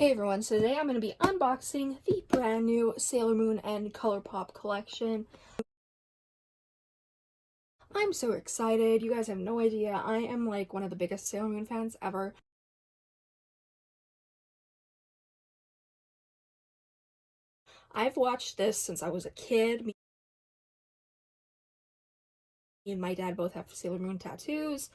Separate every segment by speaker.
Speaker 1: Hey everyone, so today I'm going to be unboxing the brand new Sailor Moon and Colourpop collection. I'm so excited, you guys have no idea, I am like one of the biggest Sailor Moon fans ever. I've watched this since I was a kid. Me and my dad both have Sailor Moon tattoos.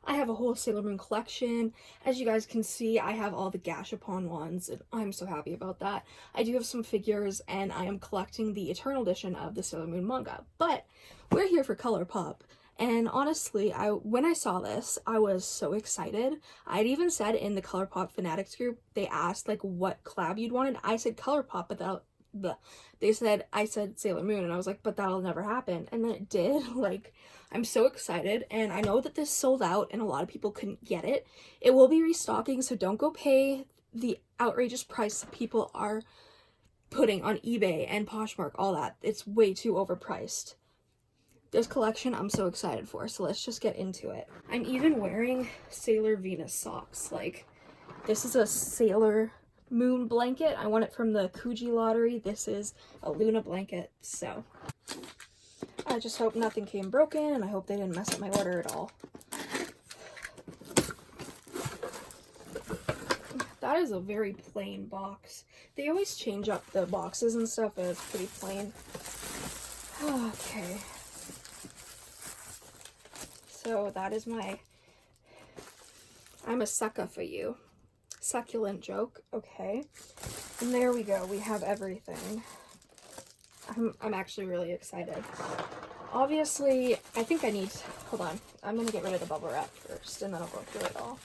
Speaker 1: I have a whole Sailor Moon collection. As you guys can see, I have all the Gashapon ones, and I'm so happy about that. I do have some figures, and I am collecting the Eternal Edition of the Sailor Moon manga. But we're here for Colourpop, and honestly, when I saw this, I was so excited. I'd even said in the Colourpop Fanatics group, they asked like what collab you'd wanted. I said Colourpop, but I said Sailor Moon, and I was like, but that'll never happen. And then it did. Like, I'm so excited, and I know that this sold out and a lot of people couldn't get it. It will be restocking, so don't go pay the outrageous price that people are putting on eBay and Poshmark, all that. It's way too overpriced. This collection I'm so excited for, so let's just get into it. I'm even wearing Sailor Venus socks. Like, this is a Sailor Moon blanket. I won it from the Kuji lottery. This is a Luna blanket, so I just hope nothing came broken, and I hope they didn't mess up my order at all. That is a very plain box. They always change up the boxes and stuff, but it's pretty plain. Okay. So that is I'm a sucker for you. Succulent joke. Okay. And there we go. We have everything. I'm actually really excited. Obviously, I think I need... Hold on. I'm going to get rid of the bubble wrap first, and then I'll go through it all.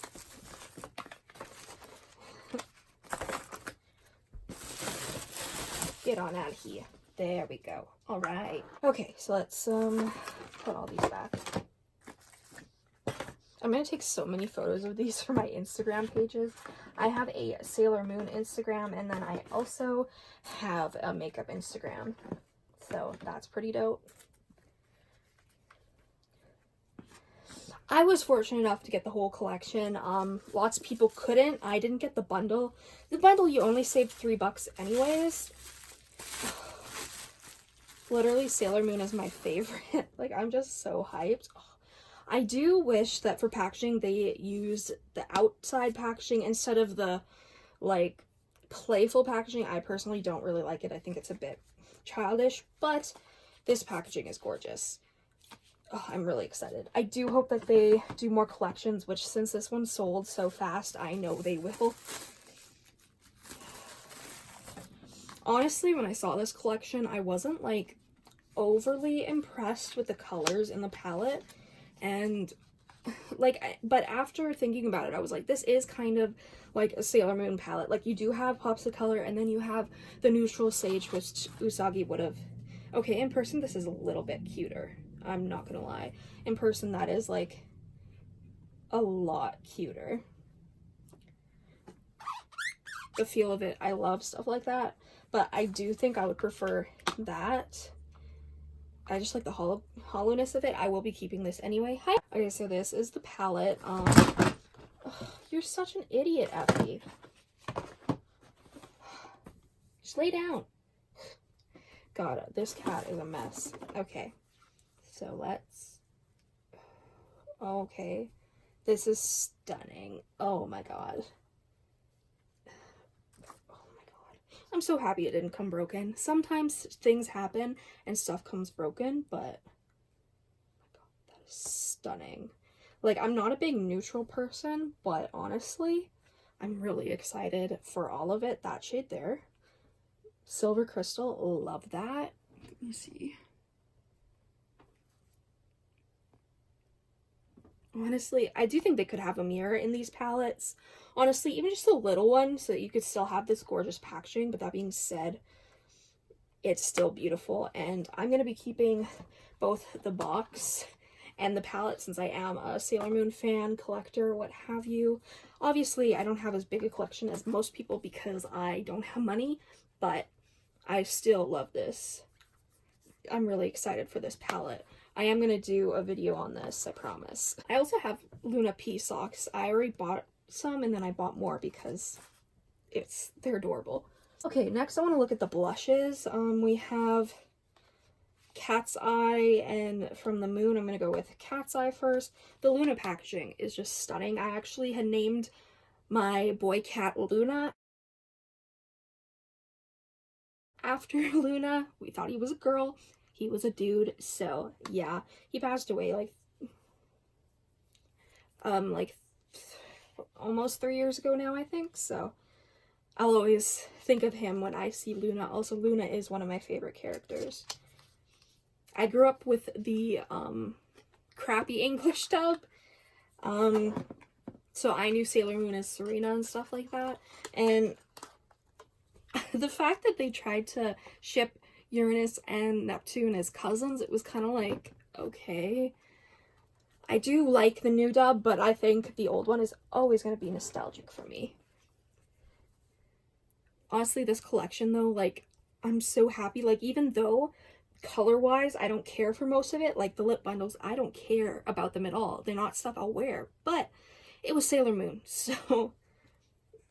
Speaker 1: Get on out of here. There we go. Alright. Okay, so let's put all these back. I'm going to take so many photos of these for my Instagram pages. I have a Sailor Moon Instagram, and then I also have a makeup Instagram. So that's pretty dope. I was fortunate enough to get the whole collection. Lots of people couldn't. I didn't get the bundle. The bundle, you only saved $3 anyways. Literally, Sailor Moon is my favorite. Like, I'm just so hyped. I do wish that for packaging they use the outside packaging instead of the like playful packaging. I personally don't really like it. I think it's a bit childish, but this packaging is gorgeous. Oh, I'm really excited. I do hope that they do more collections, which since this one sold so fast, I know they will. Honestly, when I saw this collection, I wasn't like overly impressed with the colors in the palette. And like, but after thinking about it, I was like, this is kind of like a Sailor Moon palette. Like, you do have pops of color, and then you have the neutral sage, which Usagi would have. Okay, in person, this is a little bit cuter. I'm not gonna lie. In person, that is like a lot cuter. The feel of it, I love stuff like that, but I do think I would prefer that. I just like the hollowness of it. I will be keeping this anyway. Hi. Okay, so this is the palette. Ugh, you're such an idiot, Effie. Just lay down. God, this cat is a mess. Okay, so let's... Okay, this is stunning. Oh my god. I'm so happy it didn't come broken. Sometimes things happen and stuff comes broken, but oh my god, that is stunning. Like, I'm not a big neutral person, but honestly, I'm really excited for all of it. That shade there. Silver crystal, love that. Let me see. Honestly, I do think they could have a mirror in these palettes. Honestly, even just a little one so that you could still have this gorgeous packaging. But that being said, it's still beautiful. And I'm going to be keeping both the box and the palette since I am a Sailor Moon fan, collector, what have you. Obviously, I don't have as big a collection as most people because I don't have money. But I still love this. I'm really excited for this palette. I am going to do a video on this, I promise. I also have Luna P socks. I already bought some and then I bought more because they're adorable. Okay, next I want to look at the blushes. We have Cat's Eye, and from the Moon I'm going to go with Cat's Eye first. The Luna packaging is just stunning. I actually had named my boy cat Luna after Luna. We thought he was a girl. He was a dude, so yeah. He passed away like almost 3 years ago now, I think, so I'll always think of him when I see Luna. Also, Luna is one of my favorite characters. I grew up with the crappy English dub, so I knew Sailor Moon as Serena and stuff like that, and the fact that they tried to ship Uranus and Neptune as cousins, it was kind of like, okay. I do like the new dub, but I think the old one is always going to be nostalgic for me. Honestly, this collection though, like, I'm so happy. Like, even though color-wise I don't care for most of it, like the lip bundles, I don't care about them at all. They're not stuff I'll wear, but it was Sailor Moon, so.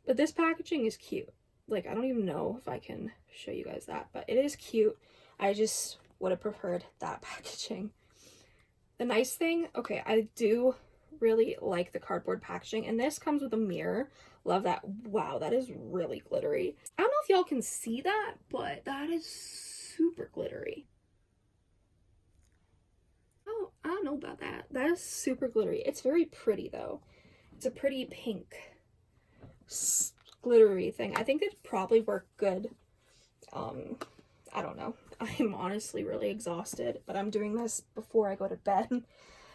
Speaker 1: But this packaging is cute. Like, I don't even know if I can show you guys that, but it is cute. I just would have preferred that packaging. The nice thing, okay, I do really like the cardboard packaging, and this comes with a mirror. Love that. Wow, that is really glittery. I don't know if y'all can see that, but that is super glittery. Oh, I don't know about that. That is super glittery. It's very pretty, though. It's a pretty pink glittery thing. I think it'd probably work good. I don't know. I'm honestly really exhausted, but I'm doing this before I go to bed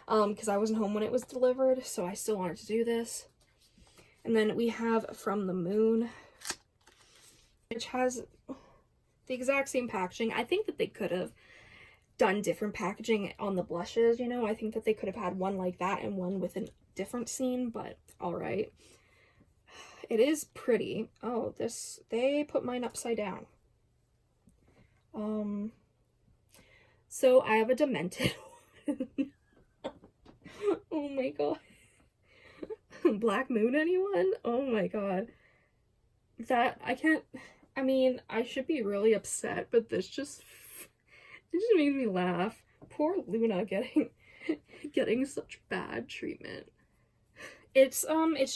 Speaker 1: because I wasn't home when it was delivered, so I still wanted to do this. And then we have From the Moon, which has the exact same packaging. I think that they could have done different packaging on the blushes, you know? I think that they could have had one like that and one with a different scene, but alright. It is pretty. Oh, they put mine upside down. So I have a Demented one. Oh my god. Black Moon, anyone? Oh my god. I mean, I should be really upset, but it just made me laugh. Poor Luna getting such bad treatment. It's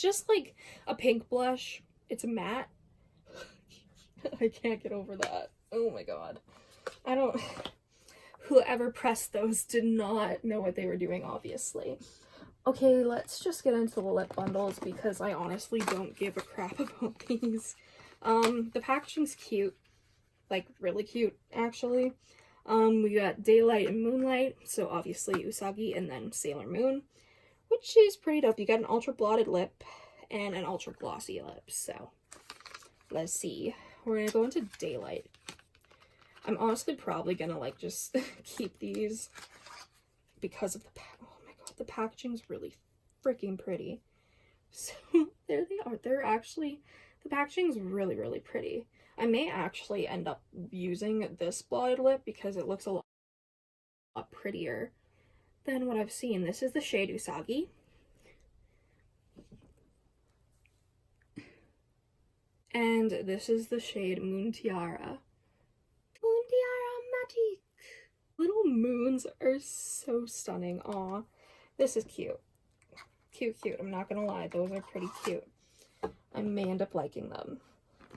Speaker 1: just like a pink blush. It's a matte. I can't get over that. Oh my god. Whoever pressed those did not know what they were doing, obviously. Okay, let's just get into the lip bundles because I honestly don't give a crap about these. The packaging's cute. Like, really cute, actually. We got Daylight and Moonlight, so obviously Usagi and then Sailor Moon, which is pretty dope. You got an ultra blotted lip and an ultra glossy lip, so let's see. We're gonna go into Daylight. I'm honestly probably gonna like just keep these because of oh my god, the packaging's really freaking pretty. So there they are. The packaging's really, really pretty. I may actually end up using this blotted lip because it looks a lot prettier than what I've seen. This is the shade Usagi. And this is the shade Moon Tiara. Moon Tiara Magic! Little moons are so stunning. Aw, this is cute. Cute. I'm not gonna lie, those are pretty cute. I may end up liking them.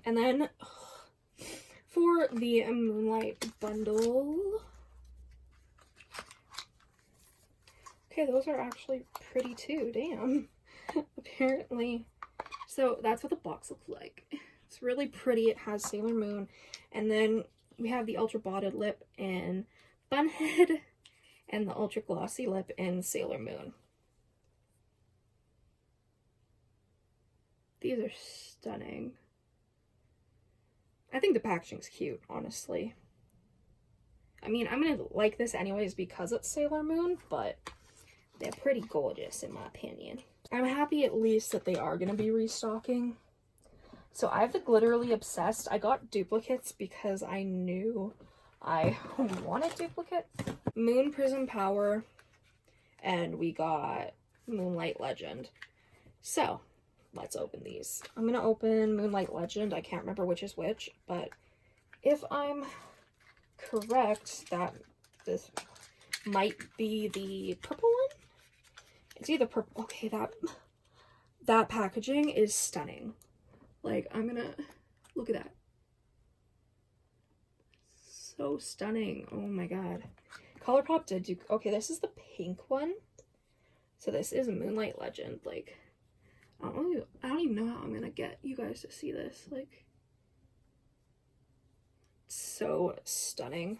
Speaker 1: And then for the Moonlight bundle, okay, those are actually pretty too, damn. Apparently. So that's what the box looks like. It's really pretty. It has Sailor Moon, and then we have the ultra blotted lip in Bunhead and the ultra glossy lip in Sailor Moon. These are stunning. I think the packaging's cute, honestly. I mean, I'm gonna like this anyways because it's Sailor Moon, but they're pretty gorgeous in my opinion. I'm happy at least that they are gonna be restocking. So I have the Glitterly Obsessed. I got duplicates because I knew I want a duplicate. Moon Prism Power, and we got Moonlight Legend. So let's open these. I'm gonna open Moonlight Legend. I can't remember which is which, but if I'm correct, that this might be the purple one. It's either purple. Okay, that packaging is stunning. Like, I'm gonna look at that. So stunning. Oh my god. Colourpop did do. Okay, this is the pink one. So this is Moonlight Legend. Like, I don't even know how I'm gonna get you guys to see this. Like, so stunning.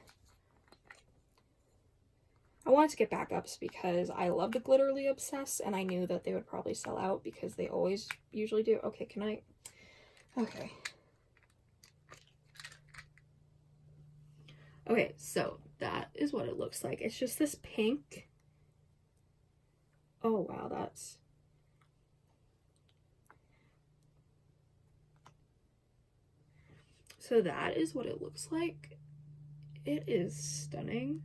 Speaker 1: I wanted to get backups because I love the Glitterly Obsessed, and I knew that they would probably sell out because they always usually do. Okay, can I? Okay. Okay, so that is what it looks like. It's just this pink. Oh wow, that's... So that is what it looks like. It is stunning.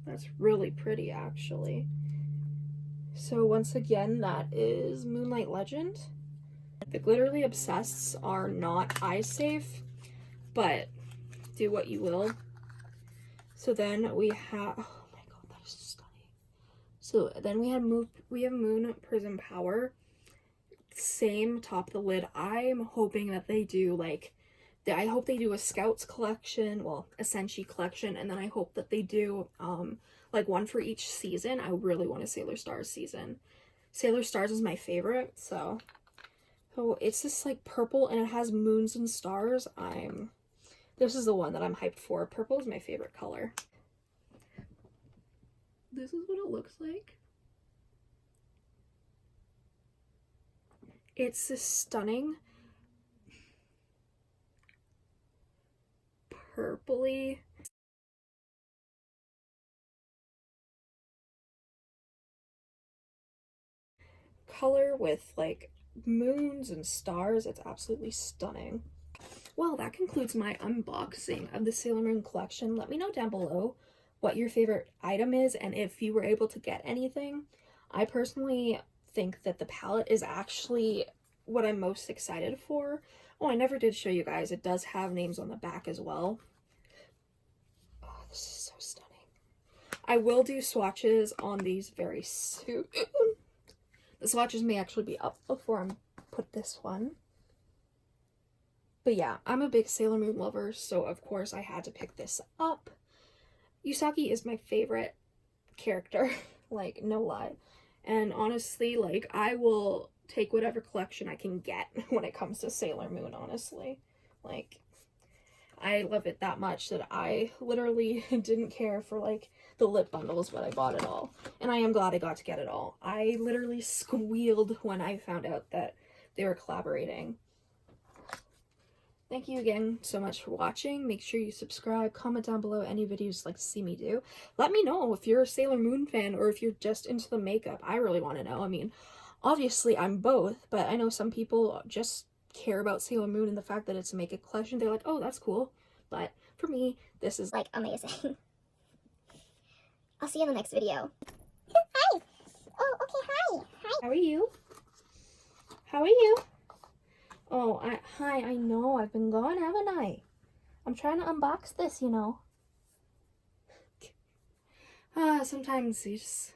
Speaker 1: That's really pretty, actually. So once again, that is Moonlight Legend. The Glitterly Obsessed are not eye safe, but do what you will. So then we have, oh my god, that is stunning. So then we have Moon Prism Power. Same top of the lid. I'm hoping that they do like, I hope they do a Scouts collection, well, a Senshi collection, and then I hope that they do like one for each season. I really want a Sailor Stars season. Sailor Stars is my favorite, so it's this like purple and it has moons and stars. This is the one that I'm hyped for. Purple is my favorite color. This is what it looks like. It's this stunning purpley color with like moons and stars. It's absolutely stunning. Well, that concludes my unboxing of the Sailor Moon collection. Let me know down below what your favorite item is and if you were able to get anything. I personally think that the palette is actually what I'm most excited for. Oh, I never did show you guys. It does have names on the back as well. Oh, this is so stunning. I will do swatches on these very soon. The swatches may actually be up before I put this one. But yeah, I'm a big Sailor Moon lover, so of course I had to pick this up. Usagi is my favorite character, like, no lie. And honestly, like, I will take whatever collection I can get when it comes to Sailor Moon, honestly. Like, I love it that much that I literally didn't care for, like, the lip bundles, but I bought it all. And I am glad I got to get it all. I literally squealed when I found out that they were collaborating. Thank you again so much for watching. Make sure you subscribe, comment down below any videos you'd like to see me do. Let me know if you're a Sailor Moon fan or if you're just into the makeup. I really want to know. I mean, obviously I'm both, but I know some people just care about Sailor Moon and the fact that it's a makeup collection. They're like, oh, that's cool. But for me, this is
Speaker 2: like amazing. I'll see you in the next video. Hi! Oh, okay, hi! Hi!
Speaker 1: How are you? How are you? Oh, hi, I know, I've been gone, haven't I? I'm trying to unbox this, you know. Sometimes you just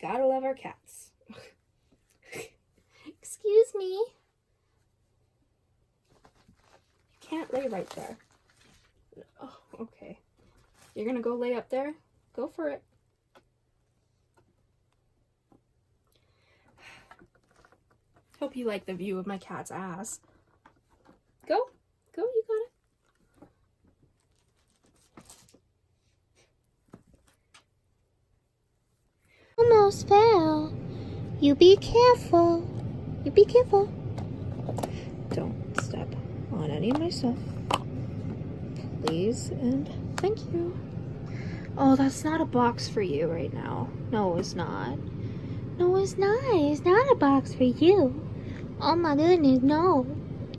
Speaker 1: gotta love our cats. Excuse me. You can't lay right there. Oh, okay. You're gonna go lay up there? Go for it. Hope you like the view of my cat's ass. Go, you got
Speaker 2: it. Almost fell. You be careful. You be careful.
Speaker 1: Don't step on any of my stuff. Please and thank you. Oh, that's not a box for you right now. No, it's not.
Speaker 2: No, it's not. It's not a box for you. Oh my goodness, no.